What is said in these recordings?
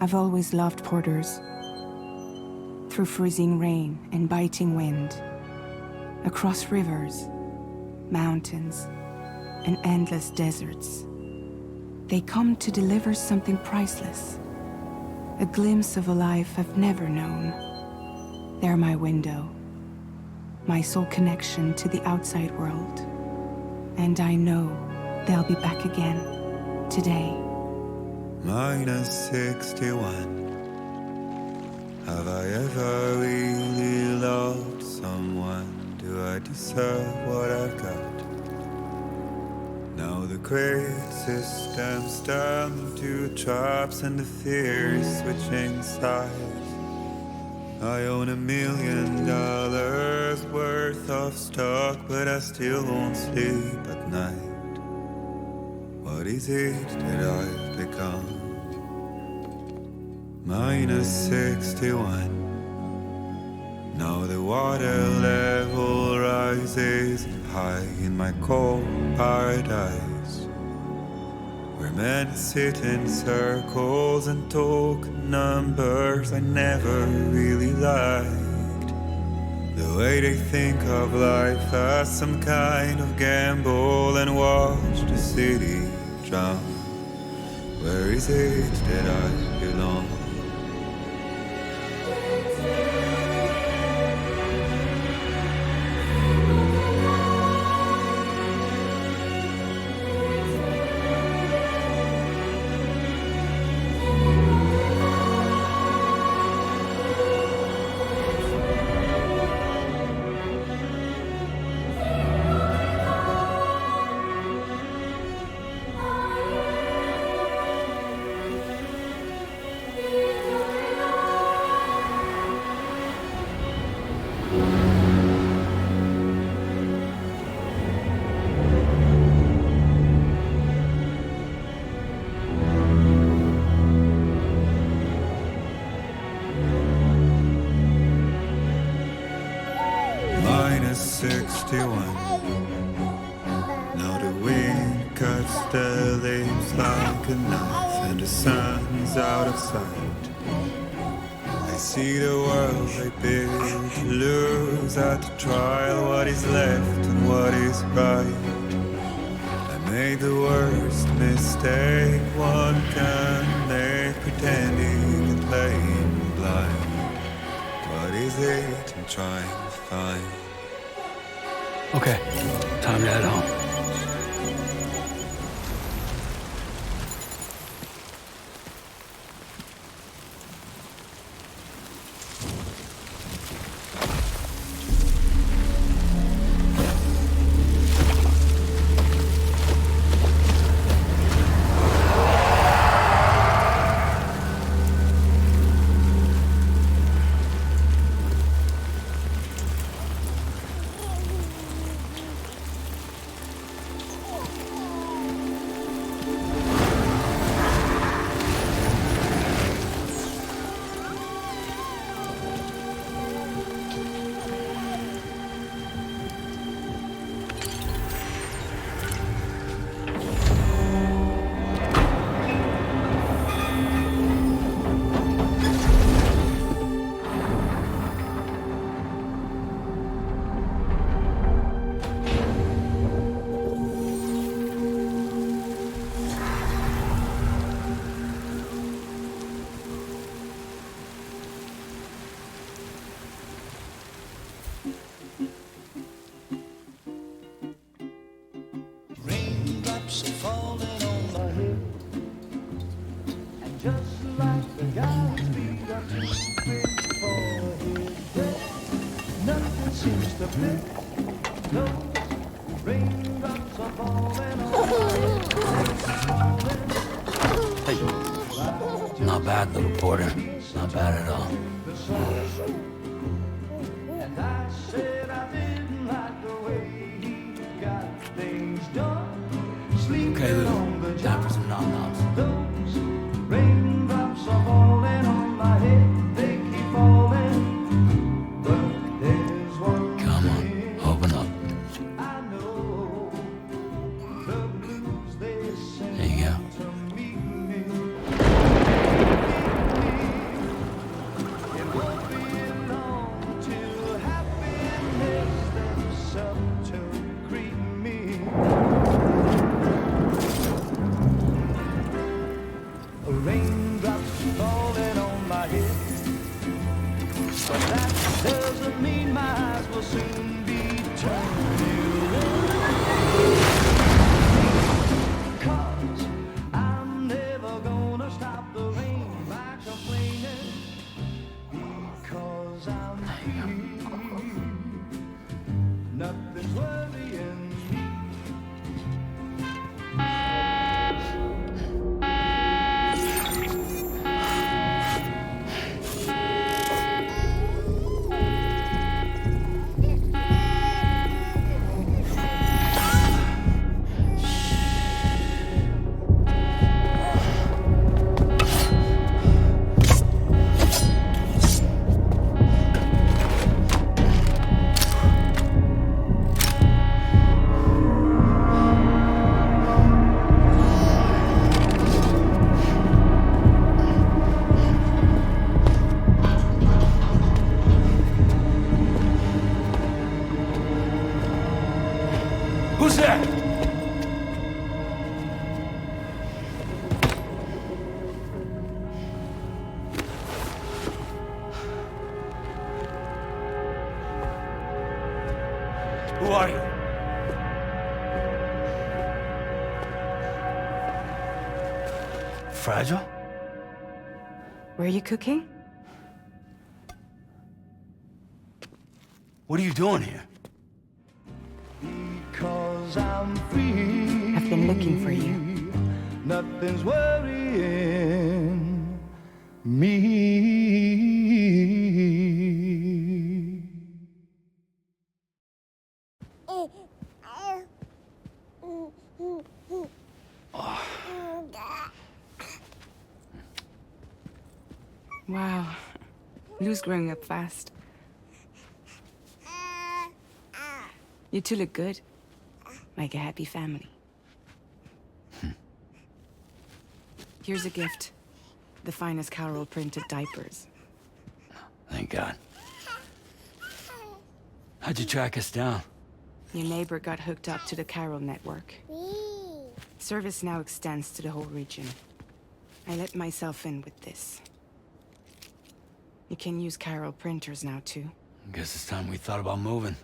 I've always loved porters. Through freezing rain and biting wind, across rivers, mountains, and endless deserts, they come to deliver something priceless, a glimpse of a life I've never known. They're my window, my sole connection to the outside world. And I know they'll be back again, today. -61. Have I ever really loved someone? Do I deserve what I've got? Now the great system's turned to traps and the fear is switching sides. I own $1 million worth of stock, but I still won't sleep at night. What is it that I've become? -61. Now the water level rises high in my cold paradise, where men sit in circles and talk numbers I never really liked. The way they think of life as some kind of gamble and watch the city drown. Where is it that I belong? -61. Now the wind cuts the leaves like a knife and the sun's out of sight. I see the world I built lose at the trial, what is left and what is right. I made the worst mistake one can make, pretending and playing blind. What is it I'm trying to find? Okay, time to head home. Hey, not bad, little porter. Not bad at all. Okay, Lou. Time for some nom-noms. Raindrops are falling on my head, they keep falling. But there's one Come on, open up. I know, the blues they send There you go. to meet me. That doesn't mean my eyes will soon be turned away. 'Cause I'm never gonna stop the rain by complaining. Because I'm free. Nothing's worrying me. Who's there? Who are you? Fragile? Were you cooking? What are you doing here? Because I'm free. I've been looking for you. Nothing's worrying me. Wow. Lou's growing up fast. You two look good. Like a happy family. Here's a gift. The finest Carol printed diapers. Thank God. How'd you track us down? Your neighbor got hooked up to the Carol network. Service now extends to the whole region. I let myself in with this. You can use Carol printers now too. Guess it's time we thought about moving.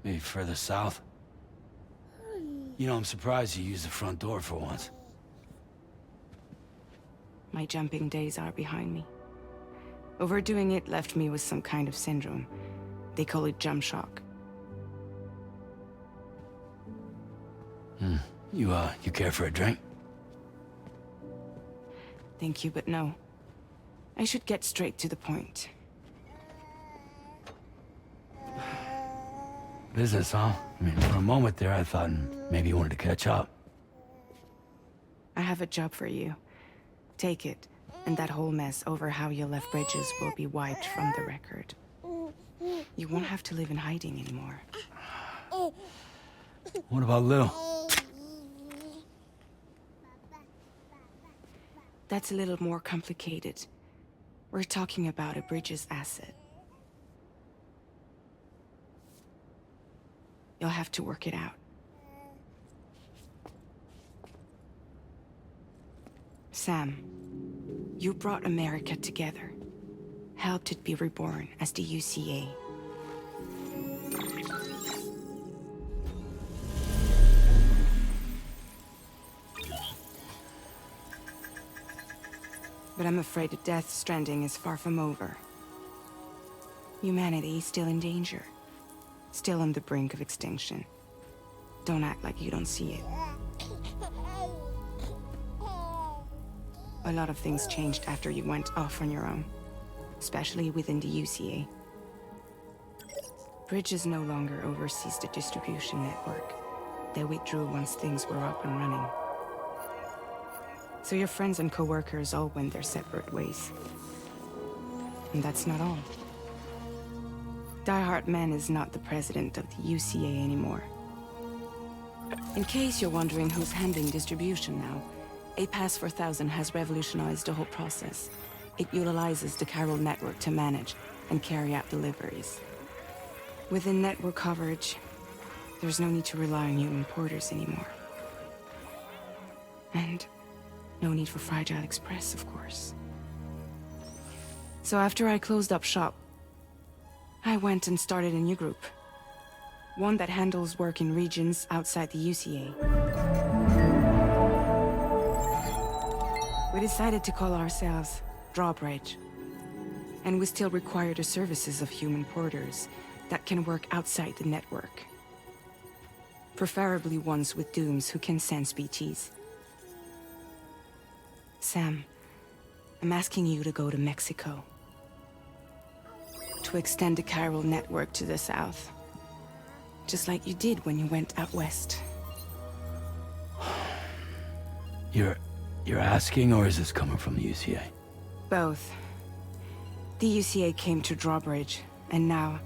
Maybe further south. You know, I'm surprised you used the front door for once. My jumping days are behind me. Overdoing it left me with some kind of syndrome. They call it jump shock. You care for a drink? Thank you, but no. I should get straight to the point. Business, huh? I mean, for a moment there, I thought maybe you wanted to catch up. I have a job for you. Take it, and that whole mess over how you left Bridges will be wiped from the record. You won't have to live in hiding anymore. What about Lou? That's a little more complicated. We're talking about a Bridges asset. You'll have to work it out. Sam, you brought America together. Helped it be reborn as the UCA. But I'm afraid that Death Stranding is far from over. Humanity is still in danger. Still on the brink of extinction. Don't act like you don't see it. A lot of things changed after you went off on your own. Especially within the UCA. Bridges no longer oversees the distribution network. They withdrew once things were up and running. So your friends and co-workers all went their separate ways. And that's not all. Die Hard Man is not the president of the UCA anymore. In case you're wondering who's handling distribution now, A Pass 4000 has revolutionized the whole process. It utilizes the Carol network to manage and carry out deliveries. Within network coverage, there's no need to rely on human porters anymore. And no need for Fragile Express, of course. So after I closed up shop, I went and started a new group. One that handles work in regions outside the UCA. We decided to call ourselves Drawbridge. And we still require the services of human porters that can work outside the network. Preferably ones with dooms who can sense BTs. Sam, I'm asking you to go to Mexico. To extend the chiral network to the south. Just like you did when you went out west. You're asking, or is this coming from the UCA? Both. The UCA came to Drawbridge, and now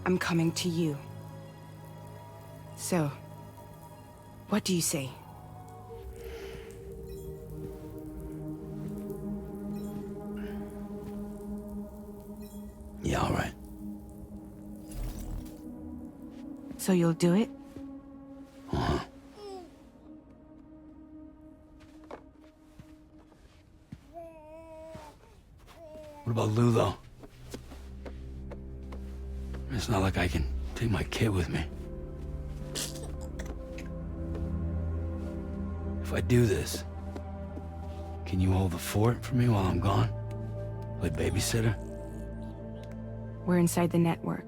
I'm coming to you. So, what do you say? Yeah, all right. So you'll do it? Uh-huh. What about Lou, though? It's not like I can take my kid with me. If I do this, can you hold the fort for me while I'm gone? Play babysitter? We're inside the network.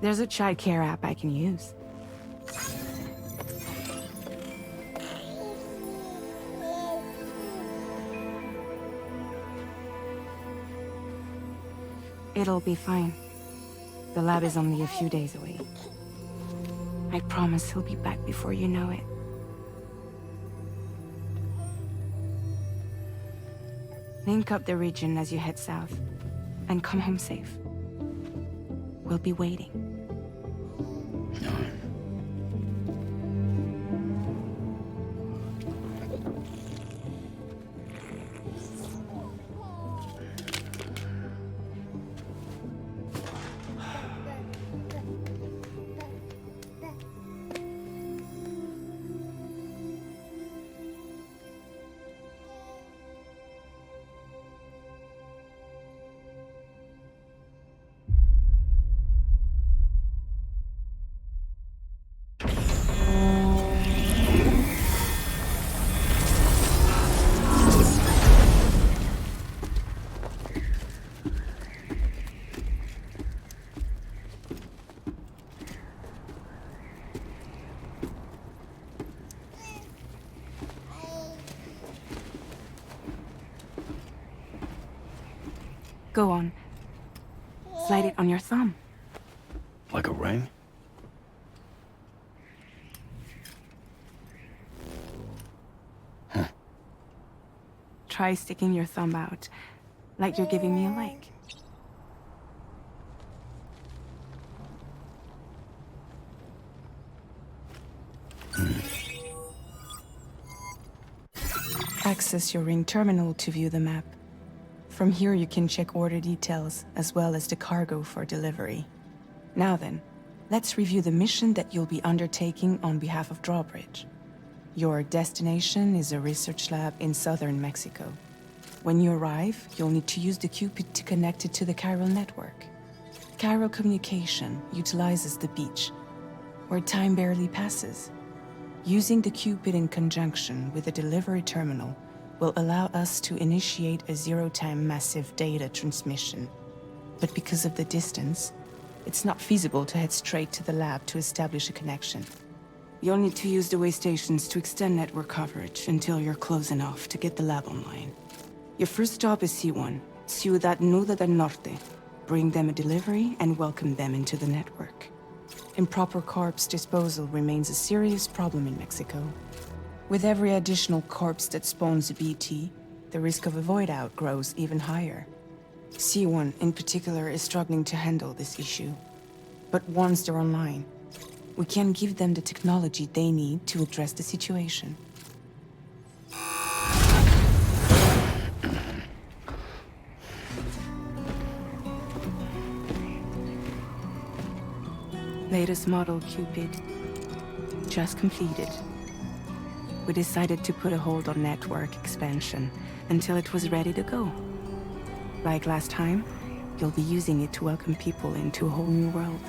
There's a child care app I can use. It'll be fine. The lab is only a few days away. I promise he'll be back before you know it. Link up the region as you head south, and come home safe. We'll be waiting. All right. Go on. Slide it on your thumb. Like a ring? Huh. Try sticking your thumb out, like you're giving me a like. Access your ring terminal to view the map. From here you can check order details, as well as the cargo for delivery. Now then, let's review the mission that you'll be undertaking on behalf of Drawbridge. Your destination is a research lab in southern Mexico. When you arrive, you'll need to use the Cupid to connect it to the chiral network. Chiral communication utilizes the beach, where time barely passes. Using the Cupid in conjunction with the delivery terminal will allow us to initiate a zero-time massive data transmission. But because of the distance, it's not feasible to head straight to the lab to establish a connection. You'll need to use the way stations to extend network coverage until you're close enough to get the lab online. Your first stop is C1, Ciudad Nuda del Norte. Bring them a delivery and welcome them into the network. Improper corpse disposal remains a serious problem in Mexico. With every additional corpse that spawns a BT, the risk of a void out grows even higher. C1 in particular is struggling to handle this issue. But once they're online, we can give them the technology they need to address the situation. Latest model Cupid, just completed. We decided to put a hold on network expansion until it was ready to go. Like last time, you'll be using it to welcome people into a whole new world.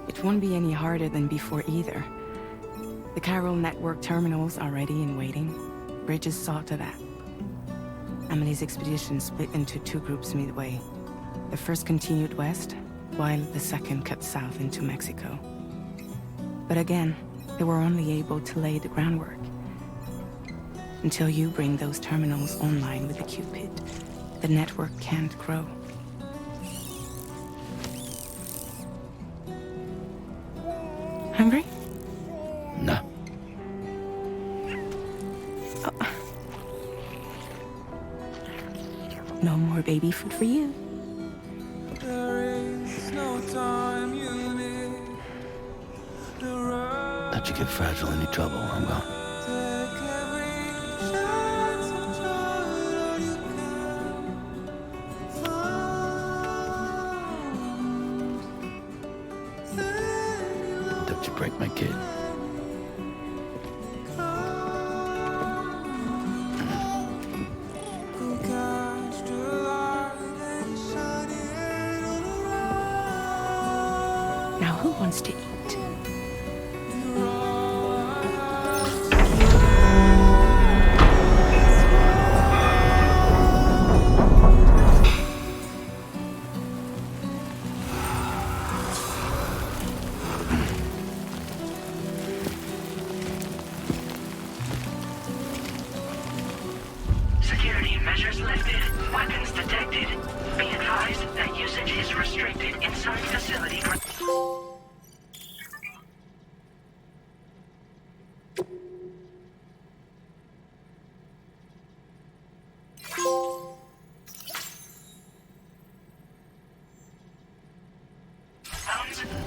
It won't be any harder than before either. The Chiral Network terminals are ready and waiting. Bridges saw to that. Emily's expedition split into two groups midway. The first continued west, while the second cut south into Mexico. But again, they were only able to lay the groundwork. Until you bring those terminals online with the Cupid, the network can't grow. Hungry? No. No more baby food for you. Let you get fragile, any trouble, I'm gone. Don't you break my kid. Now who wants to eat? Security measures lifted. Weapons detected. Be advised that usage is restricted inside facility.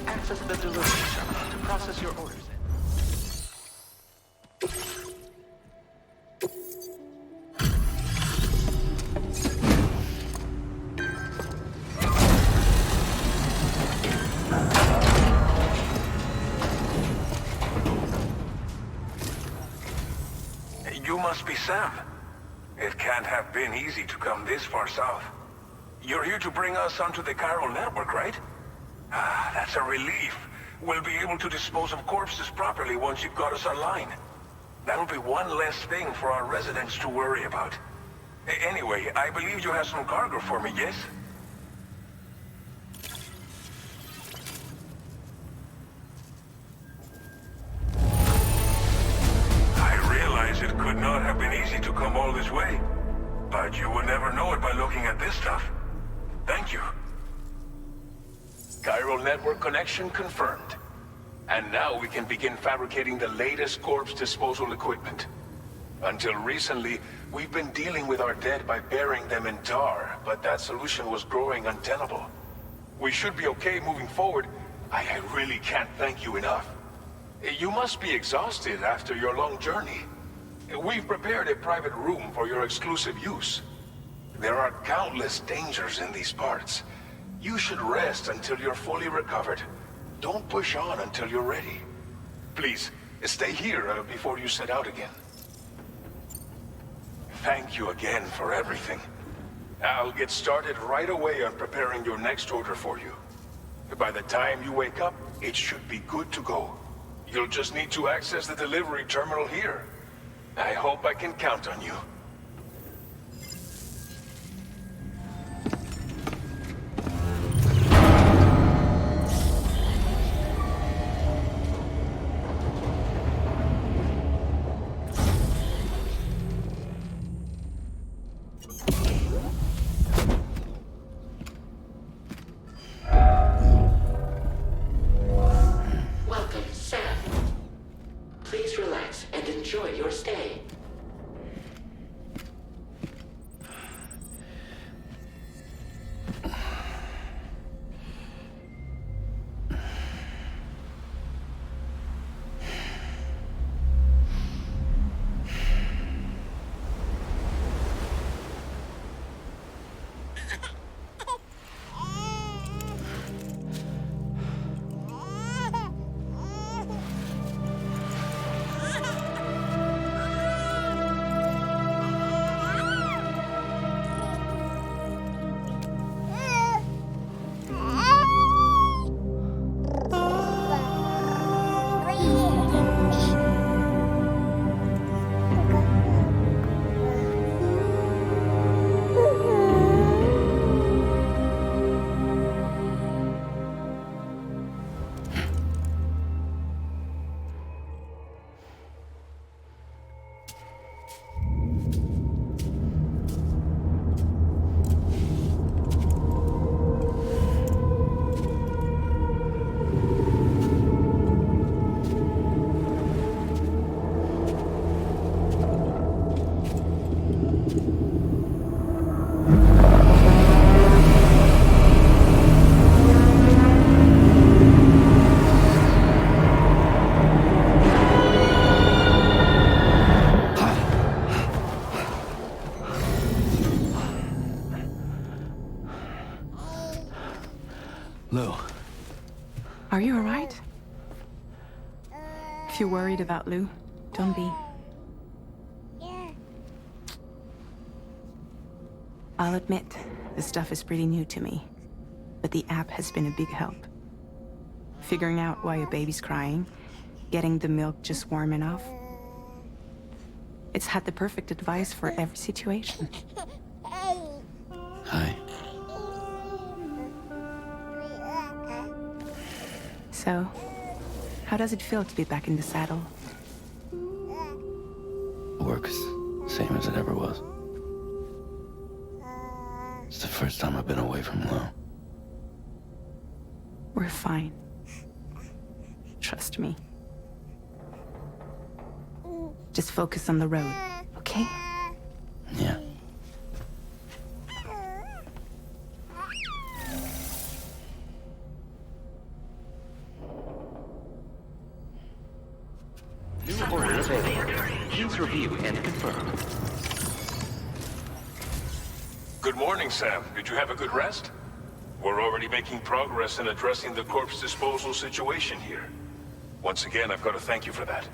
Access the delivery terminal to process your orders. You must be Sam. It can't have been easy to come this far south. You're here to bring us onto the Chiral Network, right? Ah, that's a relief. We'll be able to dispose of corpses properly once you've got us online. That'll be one less thing for our residents to worry about. Anyway, I believe you have some cargo for me, yes? I realize it could not have been easy to come all this way, but you would never know it by looking at this stuff. Thank you. Chiral network connection confirmed. And now we can begin fabricating the latest corpse disposal equipment. Until recently, we've been dealing with our dead by burying them in tar, but that solution was growing untenable. We should be okay moving forward. I really can't thank you enough. You must be exhausted after your long journey. We've prepared a private room for your exclusive use. There are countless dangers in these parts. You should rest until you're fully recovered. Don't push on until you're ready. Please, stay here before you set out again. Thank you again for everything. I'll get started right away on preparing your next order for you. By the time you wake up, it should be good to go. You'll just need to access the delivery terminal here. I hope I can count on you. Welcome, Sam. Please relax and enjoy your stay. If you're worried about Lou, don't be. I'll admit, this stuff is pretty new to me, but the app has been a big help. Figuring out why a baby's crying, getting the milk just warm enough. It's had the perfect advice for every situation. Hi. So, how does it feel to be back in the saddle? Work's same as it ever was. It's the first time I've been away from Lou. We're fine. Trust me. Just focus on the road, okay? Yeah. New order available. Please review and confirm. Good morning, Sam. Did you have a good rest? We're already making progress in addressing the corpse disposal situation here. Once again, I've got to thank you for that.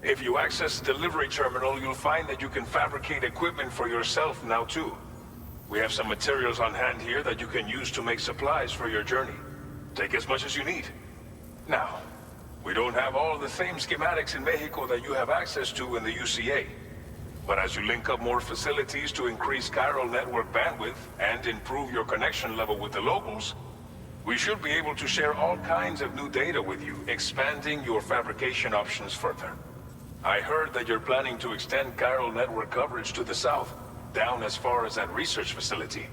If you access the delivery terminal, you'll find that you can fabricate equipment for yourself now too. We have some materials on hand here that you can use to make supplies for your journey. Take as much as you need. Now, we don't have all the same schematics in Mexico that you have access to in the UCA. But as you link up more facilities to increase chiral network bandwidth and improve your connection level with the locals, we should be able to share all kinds of new data with you, expanding your fabrication options further. I heard that you're planning to extend chiral network coverage to the south, down as far as that research facility.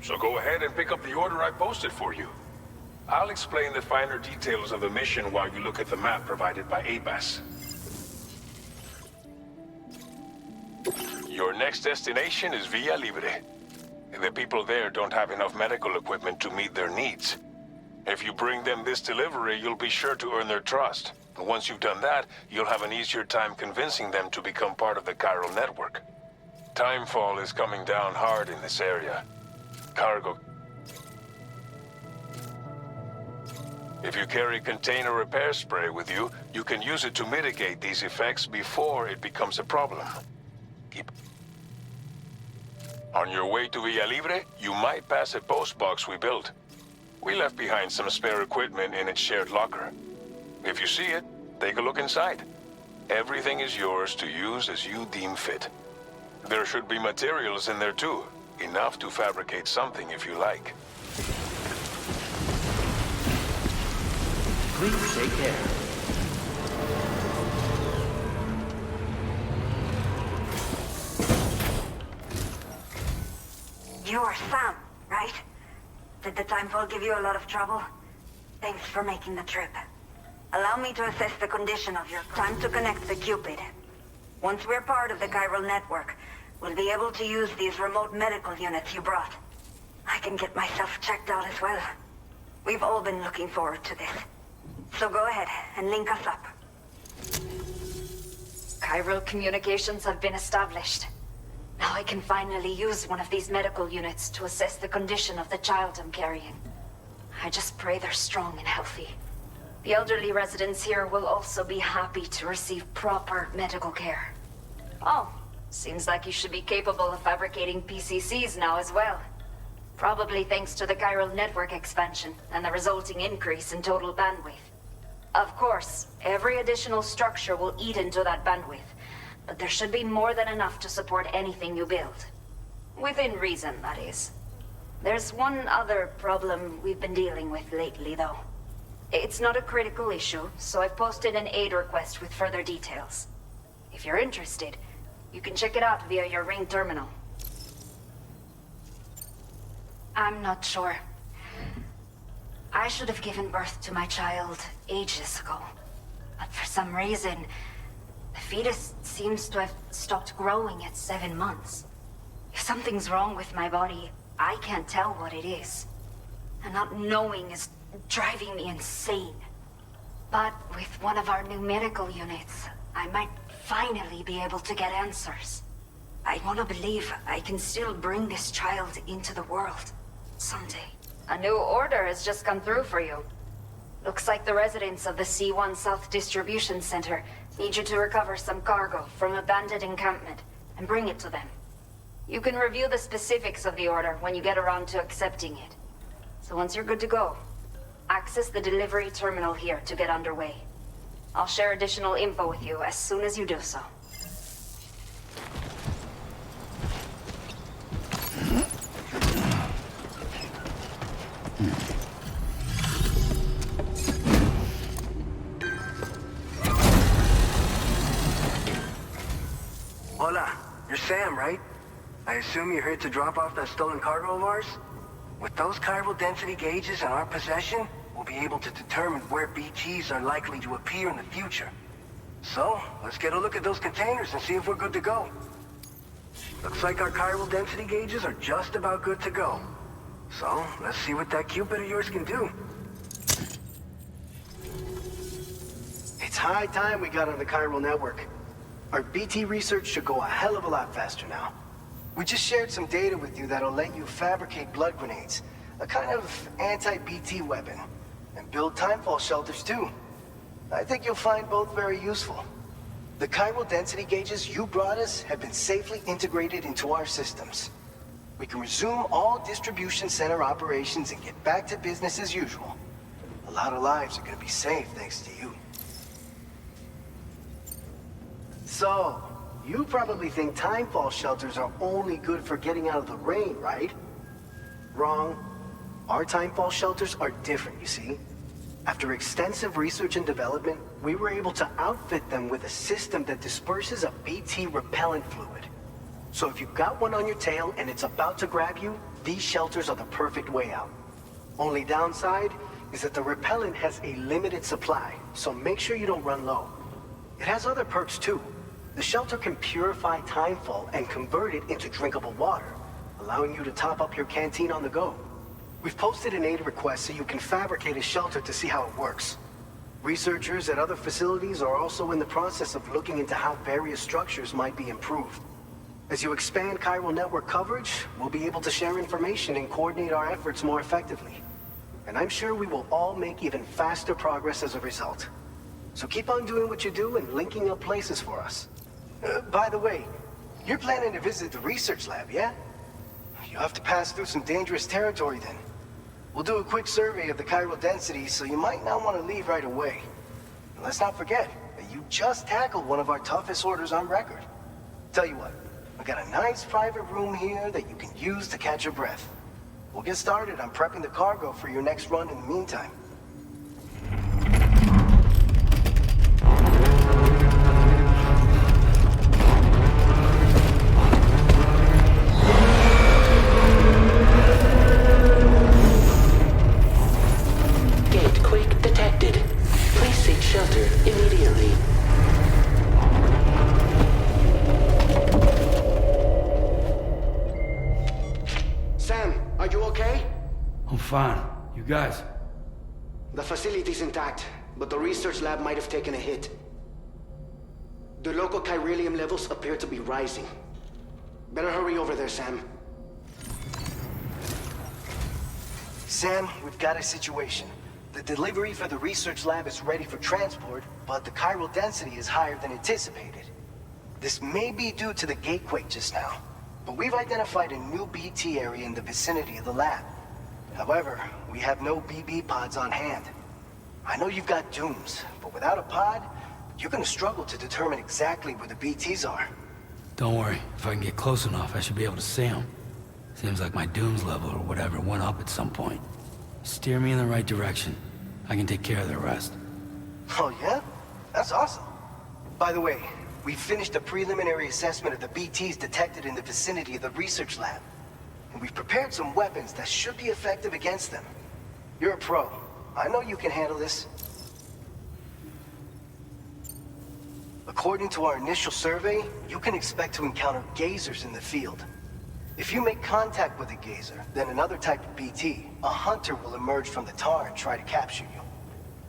So go ahead and pick up the order I posted for you. I'll explain the finer details of the mission while you look at the map provided by ABAS. Your next destination is Villa Libre. The people there don't have enough medical equipment to meet their needs. If you bring them this delivery, you'll be sure to earn their trust. And once you've done that, you'll have an easier time convincing them to become part of the chiral network. Timefall is coming down hard in this area. Cargo. If you carry container repair spray with you, you can use it to mitigate these effects before it becomes a problem. On your way to Villa Libre, you might pass a post box we built. We left behind some spare equipment in its shared locker. If you see it, take a look inside. Everything is yours to use as you deem fit. There should be materials in there too, enough to fabricate something if you like. Please take care. You're Sam, right? Did the timefall give you a lot of trouble? Thanks for making the trip. Allow me to assess the condition of your... Time to connect the Cupid. Once we're part of the chiral network, we'll be able to use these remote medical units you brought. I can get myself checked out as well. We've all been looking forward to this. So go ahead and link us up. Chiral communications have been established. Now I can finally use one of these medical units to assess the condition of the child I'm carrying. I just pray they're strong and healthy. The elderly residents here will also be happy to receive proper medical care. Oh, seems like you should be capable of fabricating PCCs now as well. Probably thanks to the chiral network expansion and the resulting increase in total bandwidth. Of course, every additional structure will eat into that bandwidth, but there should be more than enough to support anything you build. Within reason, that is. There's one other problem we've been dealing with lately, though. It's not a critical issue, so I've posted an aid request with further details. If you're interested, you can check it out via your Ring terminal. I'm not sure. I should have given birth to my child ages ago. But for some reason, the fetus seems to have stopped growing at 7 months. If something's wrong with my body, I can't tell what it is. And not knowing is driving me insane. But with one of our new medical units, I might finally be able to get answers. I want to believe I can still bring this child into the world someday. A new order has just come through for you. Looks like the residents of the C1 South Distribution Center need you to recover some cargo from abandoned encampment and bring it to them. You can review the specifics of the order when you get around to accepting it. So once you're good to go, access the delivery terminal here to get underway. I'll share additional info with you as soon as you do so. Hola, you're Sam, right? I assume you're here to drop off that stolen cargo of ours? With those chiral density gauges in our possession, we'll be able to determine where BTs are likely to appear in the future. So, let's get a look at those containers and see if we're good to go. Looks like our chiral density gauges are just about good to go. So, let's see what that Cupid of yours can do. It's high time we got on the chiral network. Our BT research should go a hell of a lot faster now. We just shared some data with you that'll let you fabricate blood grenades, a kind of anti-BT weapon, and build timefall shelters too. I think you'll find both very useful. The chiral density gauges you brought us have been safely integrated into our systems. We can resume all distribution center operations and get back to business as usual. A lot of lives are gonna be saved thanks to you. So, you probably think timefall shelters are only good for getting out of the rain, right? Wrong. Our timefall shelters are different, you see. After extensive research and development, we were able to outfit them with a system that disperses a BT repellent fluid. So if you've got one on your tail and it's about to grab you, these shelters are the perfect way out. Only downside is that the repellent has a limited supply, so make sure you don't run low. It has other perks too. The shelter can purify timefall and convert it into drinkable water, allowing you to top up your canteen on the go. We've posted an aid request so you can fabricate a shelter to see how it works. Researchers at other facilities are also in the process of looking into how various structures might be improved. As you expand chiral network coverage, we'll be able to share information and coordinate our efforts more effectively. And I'm sure we will all make even faster progress as a result. So keep on doing what you do and linking up places for us. By the way, you're planning to visit the research lab, yeah? You'll have to pass through some dangerous territory then. We'll do a quick survey of the chiral density, so you might not want to leave right away. And let's not forget that you just tackled one of our toughest orders on record. Tell you what, I got a nice private room here that you can use to catch your breath. We'll get started on prepping the cargo for your next run in the meantime. Shelter immediately. Sam, are you okay? I'm fine. You guys? The facility's intact, but the research lab might have taken a hit. The local chiralium levels appear to be rising. Better hurry over there, Sam. Sam, we've got a situation. The delivery for the research lab is ready for transport, but the chiral density is higher than anticipated. This may be due to the gatequake just now, but we've identified a new BT area in the vicinity of the lab. However, we have no BB pods on hand. I know you've got dooms, but without a pod, you're gonna struggle to determine exactly where the BTs are. Don't worry. If I can get close enough, I should be able to see them. Seems like my dooms level or whatever went up at some point. Steer me in the right direction. I can take care of the rest. Oh yeah? That's awesome. By the way, we finished a preliminary assessment of the BTs detected in the vicinity of the research lab. And we've prepared some weapons that should be effective against them. You're a pro. I know you can handle this. According to our initial survey, you can expect to encounter gazers in the field. If you make contact with a gazer, then another type of BT, a hunter will emerge from the tar and try to capture you.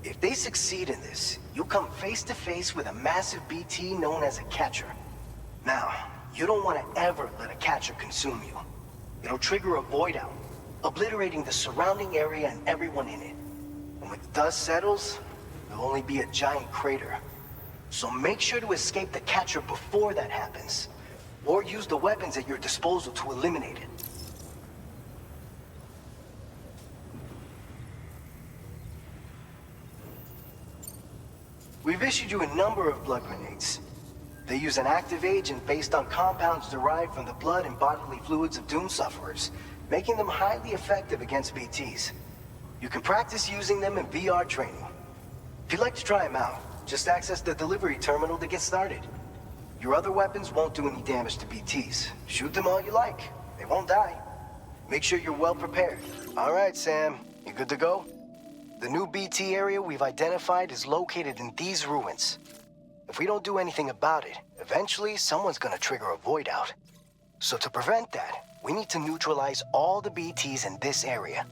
If they succeed in this, you'll come face to face with a massive BT known as a catcher. Now, you don't want to ever let a catcher consume you. It'll trigger a void out, obliterating the surrounding area and everyone in it. And when the dust settles, there'll only be a giant crater. So make sure to escape the catcher before that happens, or use the weapons at your disposal to eliminate it. We've issued you a number of blood grenades. They use an active agent based on compounds derived from the blood and bodily fluids of Doom sufferers, making them highly effective against BTs. You can practice using them in VR training. If you'd like to try them out, just access the delivery terminal to get started. Your other weapons won't do any damage to BTs. Shoot them all you like. They won't die. Make sure you're well prepared. All right, Sam. You good to go? The new BT area we've identified is located in these ruins. If we don't do anything about it, eventually someone's gonna trigger a void out. So to prevent that, we need to neutralize all the BTs in this area.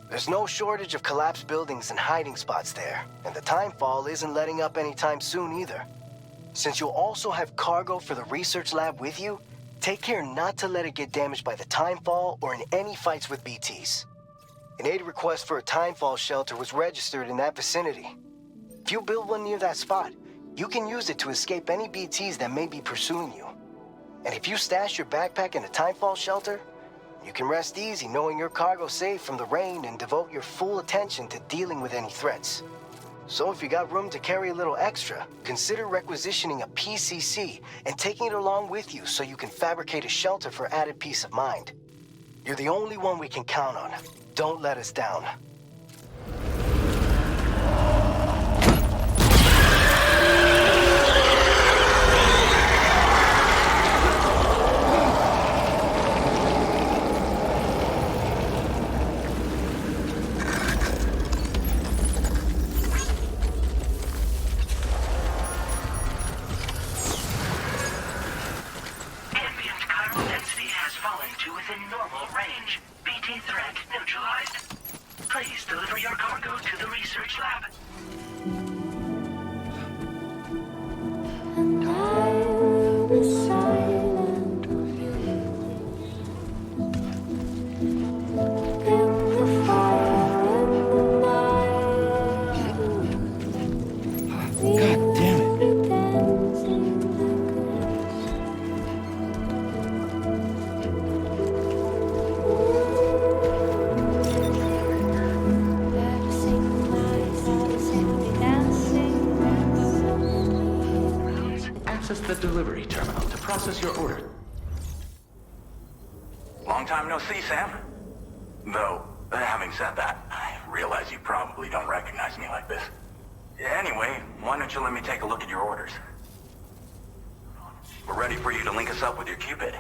There's no shortage of collapsed buildings and hiding spots there, and the timefall isn't letting up anytime soon either. Since you'll also have cargo for the research lab with you, take care not to let it get damaged by the timefall or in any fights with BTs. An aid request for a timefall shelter was registered in that vicinity. If you build one near that spot, you can use it to escape any BTs that may be pursuing you. And if you stash your backpack in a timefall shelter, you can rest easy knowing your cargo's safe from the rain and devote your full attention to dealing with any threats. So if you got room to carry a little extra, consider requisitioning a PCC and taking it along with you so you can fabricate a shelter for added peace of mind. You're the only one we can count on. Don't let us down. Ambient chiral density has fallen to within normal range. BT threat neutralized. Please deliver your cargo to the research lab. And I will be silent with you in the fire in the night. God damn it. Access the delivery terminal to process your order. Long time no see, Sam. Though, having said that, I realize you probably don't recognize me like this. Anyway, why don't you let me take a look at your orders? We're ready for you to link us up with your Cupid.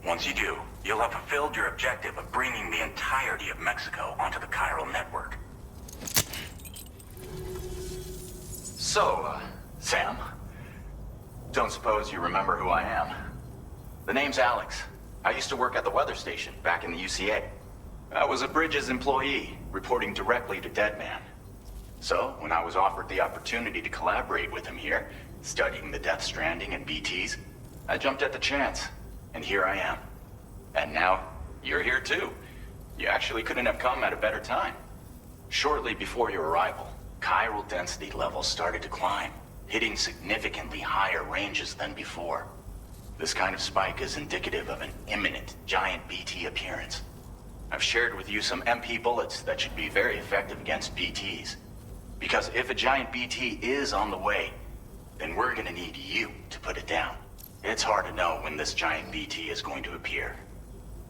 Once you do, you'll have fulfilled your objective of bringing the entirety of Mexico onto the chiral network. So, Sam, don't suppose you remember who I am? The name's Alex. I used to work at the weather station back in the UCA. I was a Bridges employee, reporting directly to Deadman. So, when I was offered the opportunity to collaborate with him here, studying the Death Stranding and BTs, I jumped at the chance, and here I am. And now, you're here too. You actually couldn't have come at a better time. Shortly before your arrival, chiral density levels started to climb, hitting significantly higher ranges than before. This kind of spike is indicative of an imminent giant BT appearance. I've shared with you some MP bullets that should be very effective against BTs. Because if a giant BT is on the way, then we're gonna need you to put it down. It's hard to know when this giant BT is going to appear.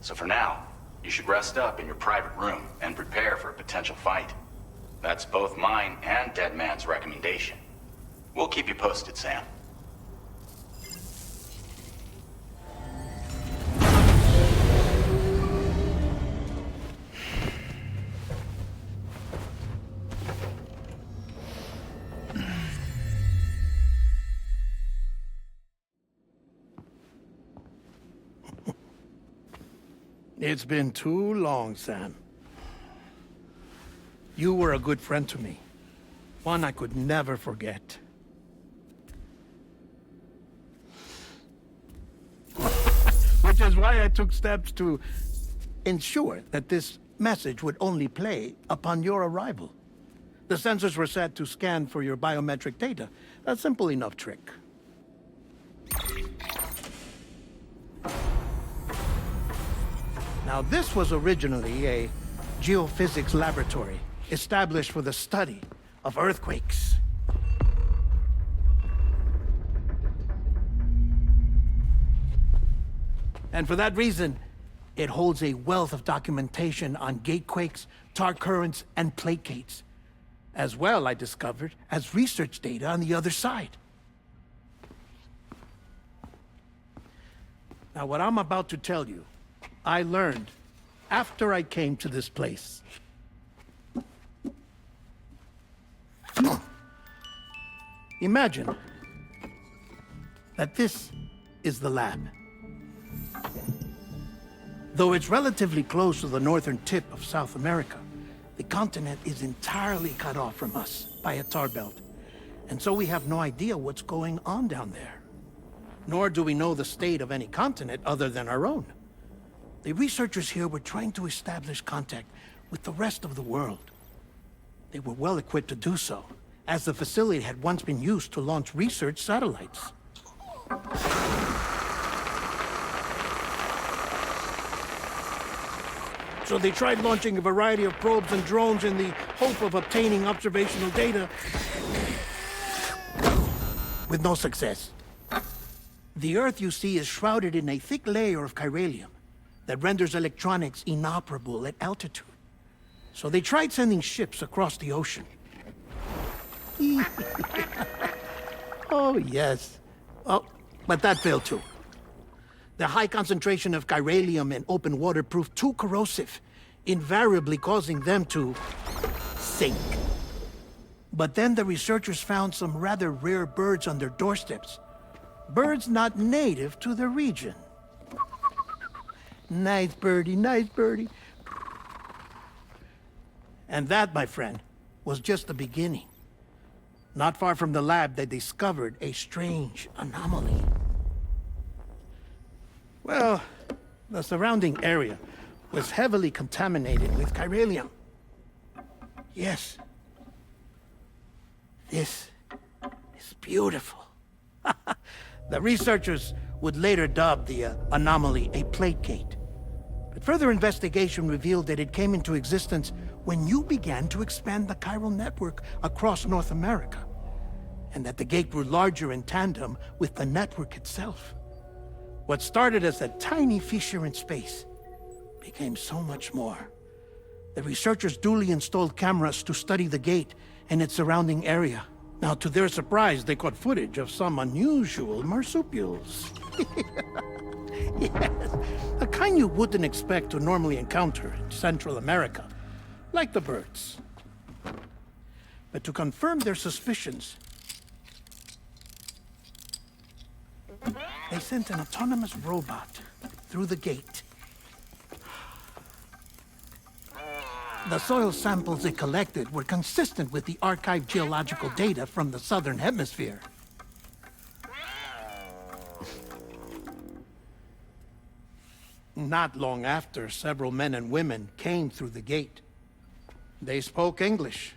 So for now, you should rest up in your private room and prepare for a potential fight. That's both mine and Deadman's recommendation. We'll keep you posted, Sam. It's been too long, Sam. You were a good friend to me. One I could never forget. Which is why I took steps to ensure that this message would only play upon your arrival. The sensors were set to scan for your biometric data. A simple enough trick. Now, this was originally a geophysics laboratory established for the study of earthquakes. And for that reason, it holds a wealth of documentation on gatequakes, tar currents, and plate gates. As well, I discovered, as research data on the other side. Now, what I'm about to tell you, I learned after I came to this place. Imagine that this is the lab. Though it's relatively close to the northern tip of South America, the continent is entirely cut off from us by a tar belt. And so we have no idea what's going on down there. Nor do we know the state of any continent other than our own. The researchers here were trying to establish contact with the rest of the world. They were well equipped to do so, as the facility had once been used to launch research satellites. So they tried launching a variety of probes and drones in the hope of obtaining observational data, with no success. The Earth, you see, is shrouded in a thick layer of chiralium that renders electronics inoperable at altitude. So they tried sending ships across the ocean. Oh, yes. Oh, but that failed too. The high concentration of chiralium in open water proved too corrosive, invariably causing them to sink. But then the researchers found some rather rare birds on their doorsteps. Birds not native to the region. Nice birdie, nice birdie. And that, my friend, was just the beginning. Not far from the lab, they discovered a strange anomaly. Well, the surrounding area was heavily contaminated with chiralium. Yes. This is beautiful. The researchers would later dub the anomaly a plate gate. But further investigation revealed that it came into existence when you began to expand the chiral network across North America, and that the gate grew larger in tandem with the network itself. What started as a tiny fissure in space became so much more. The researchers duly installed cameras to study the gate and its surrounding area. Now, to their surprise, they caught footage of some unusual marsupials. Yes, a kind you wouldn't expect to normally encounter in Central America, like the birds. But to confirm their suspicions, they sent an autonomous robot through the gate. The soil samples it collected were consistent with the archived geological data from the southern hemisphere. Not long after, several men and women came through the gate. They spoke English,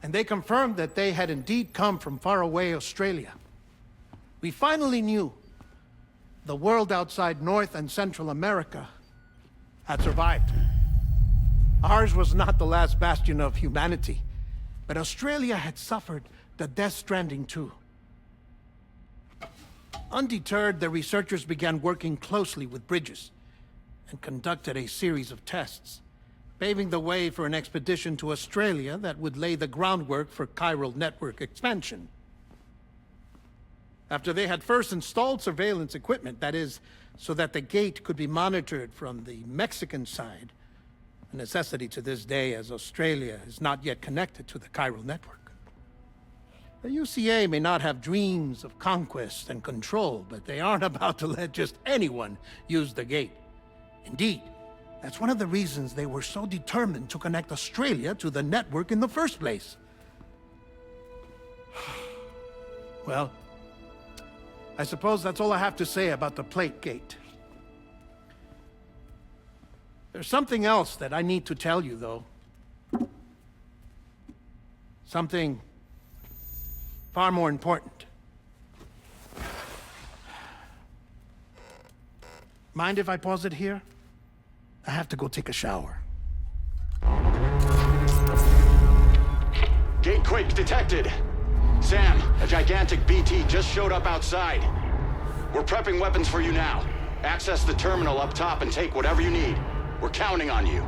and they confirmed that they had indeed come from faraway Australia. We finally knew the world outside North and Central America had survived. Ours was not the last bastion of humanity, but Australia had suffered the Death Stranding too. Undeterred, the researchers began working closely with Bridges and conducted a series of tests, paving the way for an expedition to Australia that would lay the groundwork for chiral network expansion. After they had first installed surveillance equipment, that is, so that the gate could be monitored from the Mexican side, a necessity to this day as Australia is not yet connected to the chiral network. The UCA may not have dreams of conquest and control, but they aren't about to let just anyone use the gate. Indeed, that's one of the reasons they were so determined to connect Australia to the network in the first place. Well, I suppose that's all I have to say about the plate gate. There's something else that I need to tell you, though. Something far more important. Mind if I pause it here? I have to go take a shower. Gate quake detected. Sam, a gigantic BT just showed up outside. We're prepping weapons for you now. Access the terminal up top and take whatever you need. We're counting on you.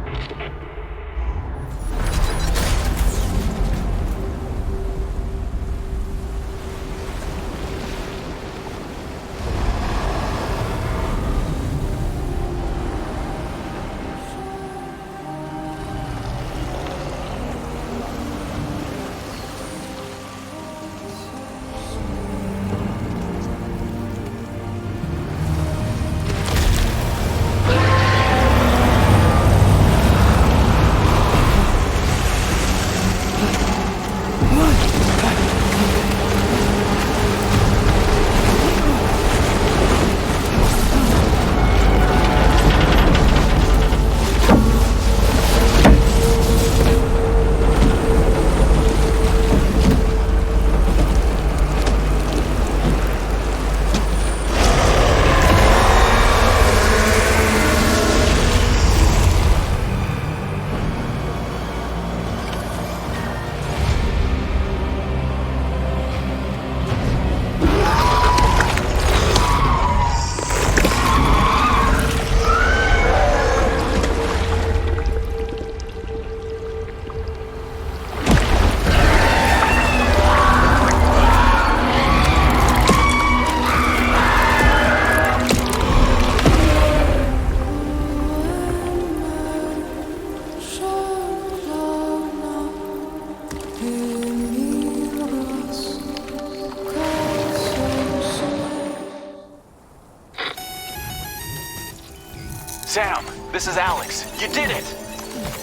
Sam, this is Alex. You did it!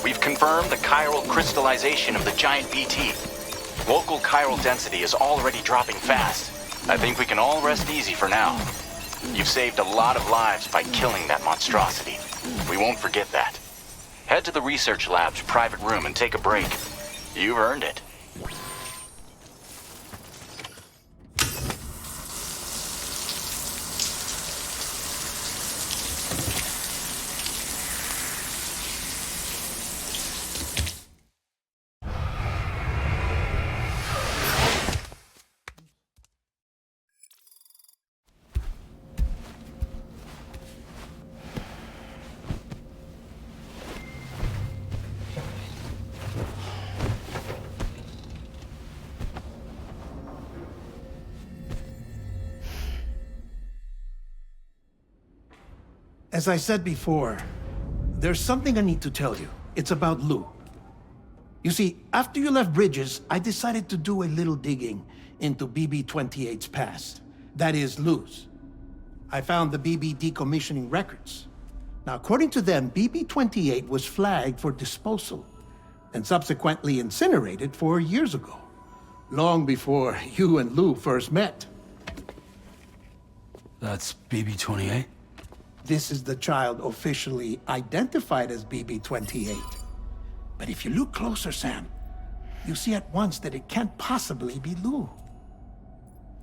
We've confirmed the chiral crystallization of the giant BT. Local chiral density is already dropping fast. I think we can all rest easy for now. You've saved a lot of lives by killing that monstrosity. We won't forget that. Head to the research lab's private room and take a break. You've earned it. As I said before, there's something I need to tell you. It's about Lou. You see, after you left Bridges, I decided to do a little digging into BB-28's past. That is, Lou's. I found the BB decommissioning records. Now, according to them, BB-28 was flagged for disposal and subsequently incinerated 4 years ago, long before you and Lou first met. That's BB-28? This is the child officially identified as BB-28. But if you look closer, Sam, you see at once that it can't possibly be Lou.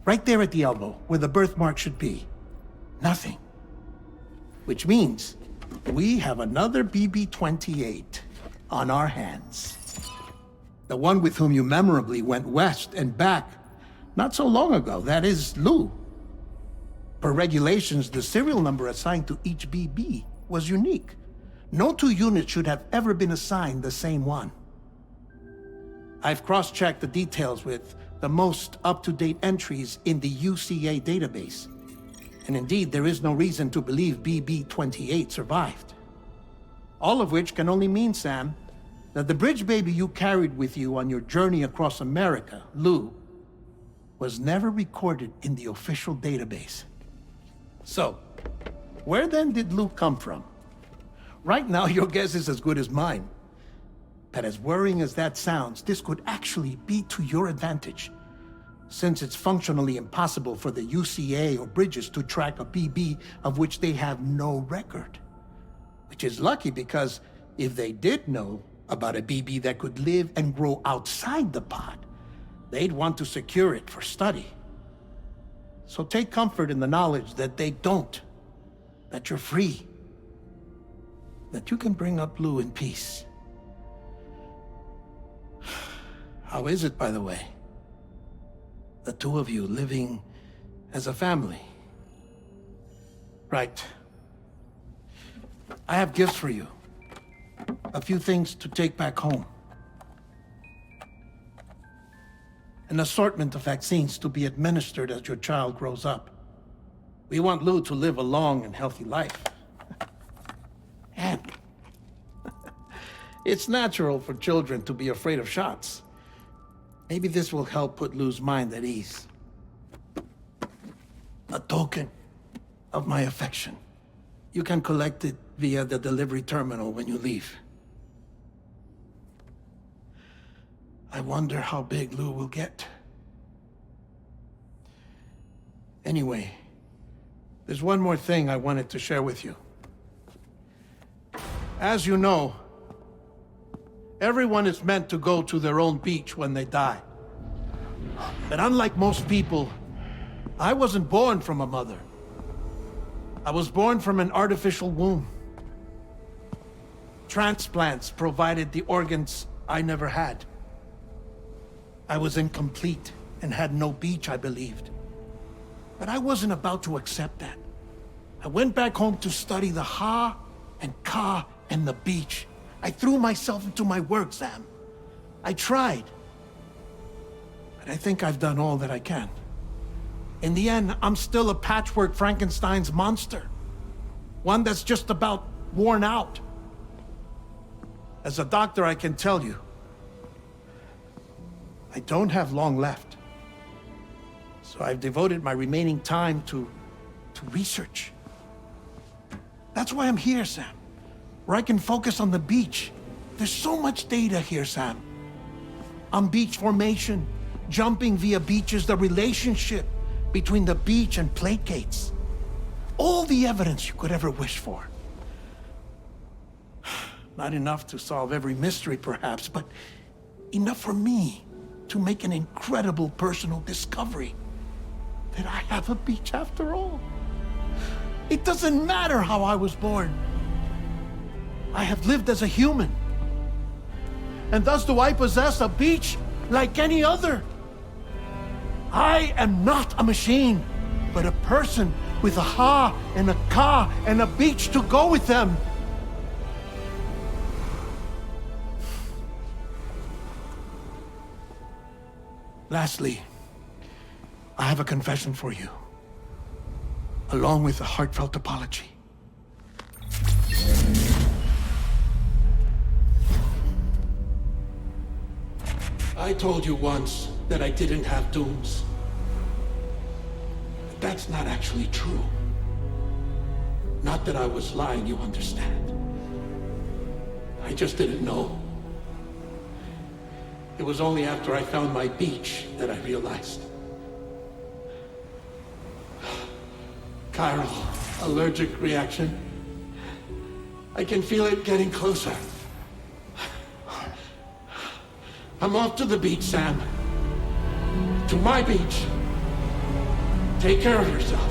Right there at the elbow, where the birthmark should be. Nothing. Which means we have another BB-28 on our hands. The one with whom you memorably went west and back not so long ago, that is Lou. Per regulations, the serial number assigned to each BB was unique. No two units should have ever been assigned the same one. I've cross-checked the details with the most up-to-date entries in the UCA database. And indeed, there is no reason to believe BB-28 survived. All of which can only mean, Sam, that the bridge baby you carried with you on your journey across America, Lou, was never recorded in the official database. So, where then did Lou come from? Right now, your guess is as good as mine. But as worrying as that sounds, this could actually be to your advantage, since it's functionally impossible for the UCA or Bridges to track a BB of which they have no record. Which is lucky because if they did know, about a BB that could live and grow outside the pod. They'd want to secure it for study. So take comfort in the knowledge that they don't, that you're free, that you can bring up Lou in peace. How is it, by the way? The two of you living as a family. Right. I have gifts for you. A few things to take back home. An assortment of vaccines to be administered as your child grows up. We want Lou to live a long and healthy life. And it's natural for children to be afraid of shots. Maybe this will help put Lou's mind at ease. A token of my affection. You can collect it via the delivery terminal when you leave. I wonder how big Lou will get. Anyway, there's one more thing I wanted to share with you. As you know, everyone is meant to go to their own beach when they die. But unlike most people, I wasn't born from a mother. I was born from an artificial womb. Transplants provided the organs I never had. I was incomplete and had no beach, I believed. But I wasn't about to accept that. I went back home to study the Ha and Ka and the beach. I threw myself into my work, Sam. I tried. But I think I've done all that I can. In the end, I'm still a patchwork Frankenstein's monster. One that's just about worn out. As a doctor, I can tell you, I don't have long left. So I've devoted my remaining time to research. That's why I'm here, Sam. Where I can focus on the beach. There's so much data here, Sam. On beach formation, jumping via beaches, the relationship between the beach and plate gates. All the evidence you could ever wish for. Not enough to solve every mystery, perhaps, but enough for me to make an incredible personal discovery that I have a beach after all. It doesn't matter how I was born. I have lived as a human. And thus do I possess a beach like any other. I am not a machine, but a person with a Ha and a Ka and a beach to go with them. Lastly, I have a confession for you, along with a heartfelt apology. I told you once that I didn't have dooms. But that's not actually true. Not that I was lying, you understand. I just didn't know. It was only after I found my beach that I realized. Chiral allergic reaction. I can feel it getting closer. I'm off to the beach, Sam. To my beach. Take care of yourself.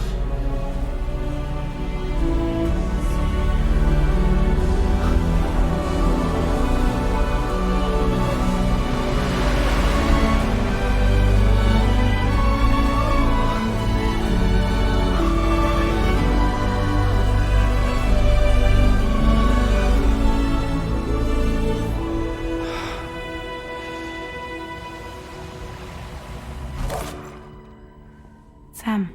Sam.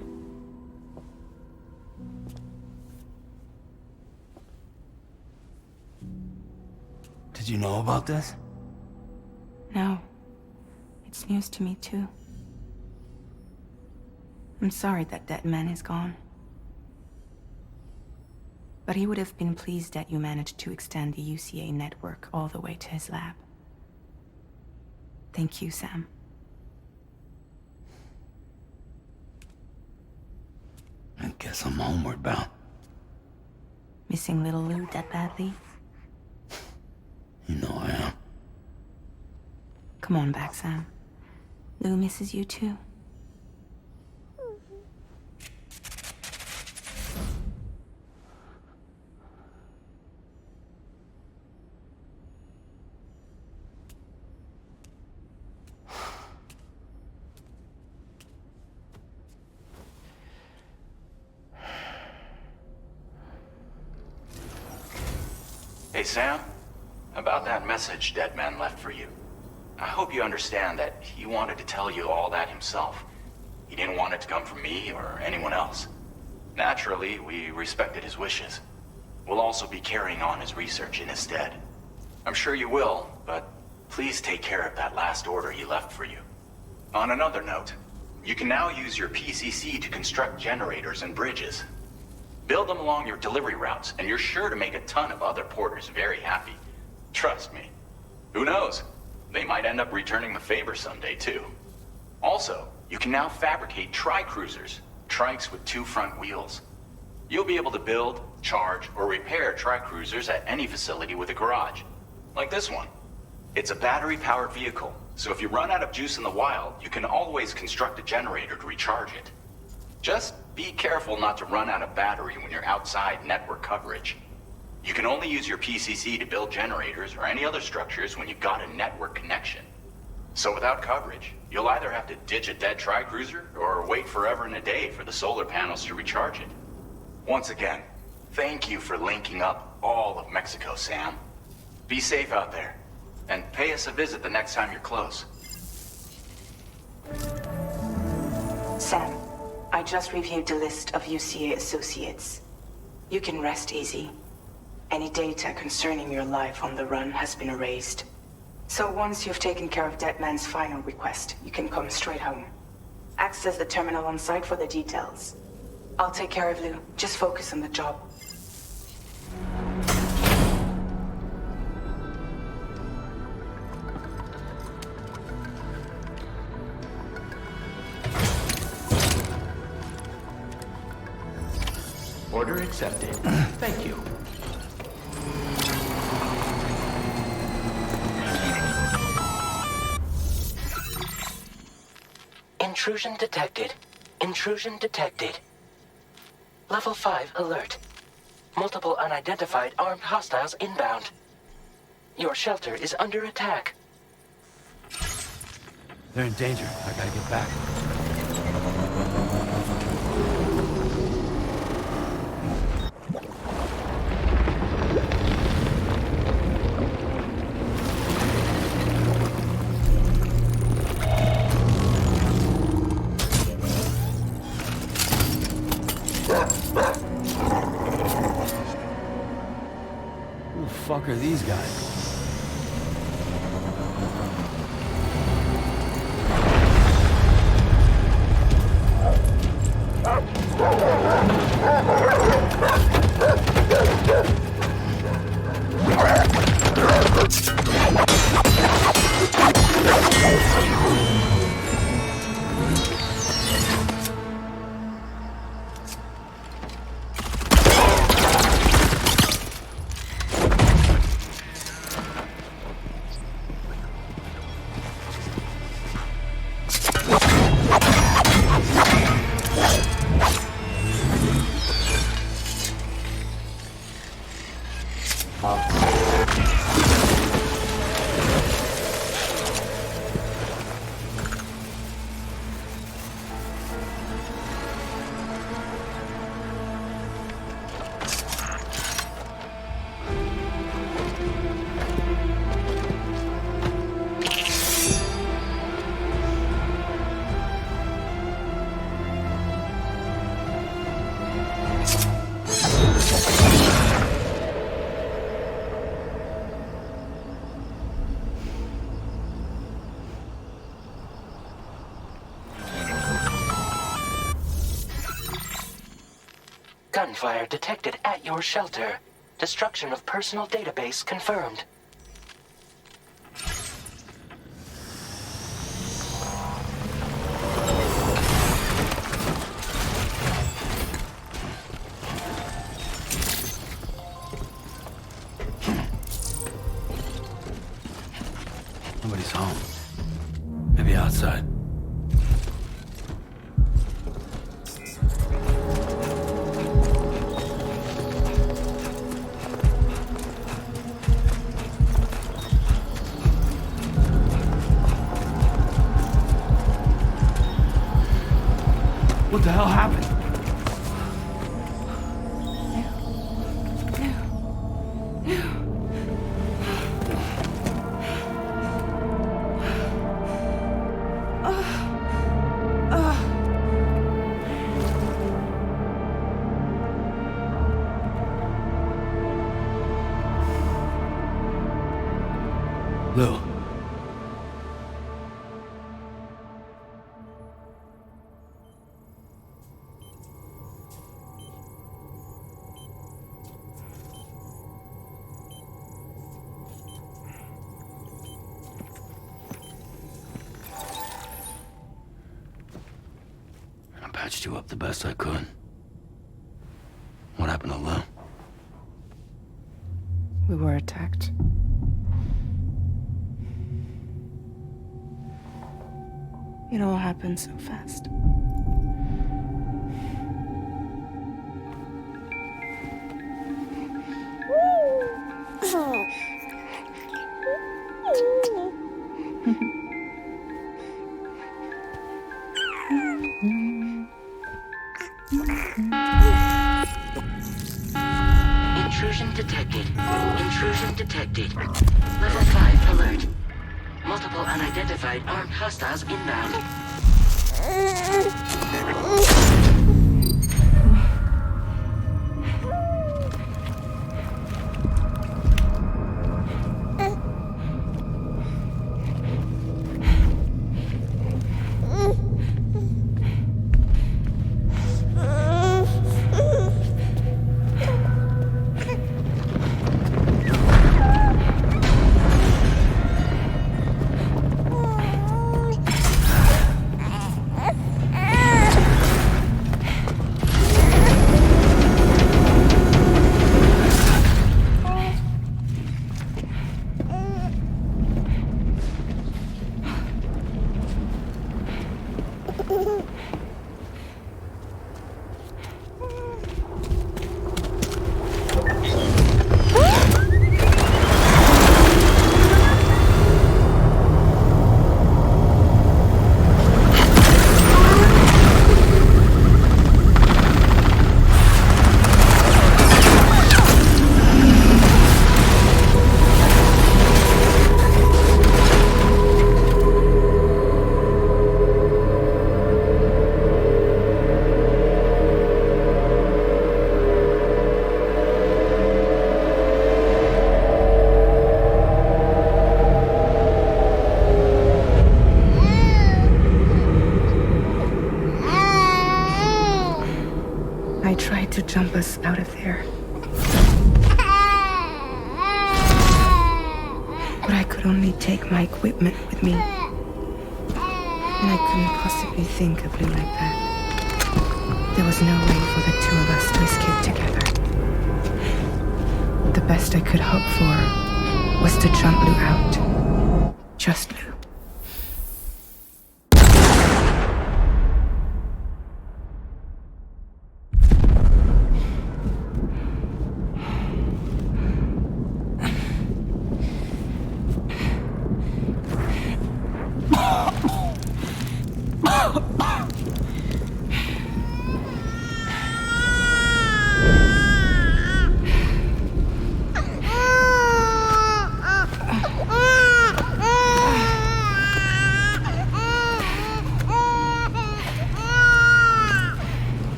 Did you know about this? No. It's news to me, too. I'm sorry that man is gone. But he would have been pleased that you managed to extend the UCA network all the way to his lab. Thank you, Sam. I guess I'm homeward bound. Missing little Lou that badly? You know I am. Come on back, Sam. Lou misses you too. Hey, Sam. About that message Deadman left for you. I hope you understand that he wanted to tell you all that himself. He didn't want it to come from me or anyone else. Naturally, we respected his wishes. We'll also be carrying on his research in his stead. I'm sure you will, but please take care of that last order he left for you. On another note, you can now use your PCC to construct generators and bridges. Build them along your delivery routes, and you're sure to make a ton of other porters very happy. Trust me. Who knows? They might end up returning the favor someday, too. Also, you can now fabricate tri-cruisers, trikes with 2 front wheels. You'll be able to build, charge, or repair tri-cruisers at any facility with a garage. Like this one. It's a battery-powered vehicle, so if you run out of juice in the wild, you can always construct a generator to recharge it. Just be careful not to run out of battery when you're outside network coverage. You can only use your PCC to build generators or any other structures when you've got a network connection. So without coverage, you'll either have to ditch a dead tri-cruiser or wait forever and a day for the solar panels to recharge it. Once again, thank you for linking up all of Mexico, Sam. Be safe out there, and pay us a visit the next time you're close. Sam, I just reviewed the list of UCA associates. You can rest easy. Any data concerning your life on the run has been erased. So once you've taken care of Deadman's final request, you can come straight home. Access the terminal on site for the details. I'll take care of Lou. Just focus on the job. Order accepted. Thank you. Intrusion detected. Intrusion detected. Level 5 alert. Multiple unidentified armed hostiles inbound. Your shelter is under attack. They're in danger. I gotta get back. Who the fuck are these guys? Gunfire detected at your shelter. Destruction of personal database confirmed. Nobody's home. What the hell happened? Lou. I patched you up the best I could. What happened to Lou? We were attacked. It all happened so fast. Intrusion detected. Intrusion detected. Level 5 alert. Multiple unidentified armed hostiles inbound. I tried to jump us out of there. But I could only take my equipment with me. And I couldn't possibly think of Lou like that. There was no way for the two of us to escape together. The best I could hope for was to jump Lou out. Just Lou.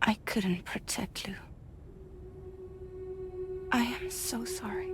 I couldn't protect Lou. I am so sorry.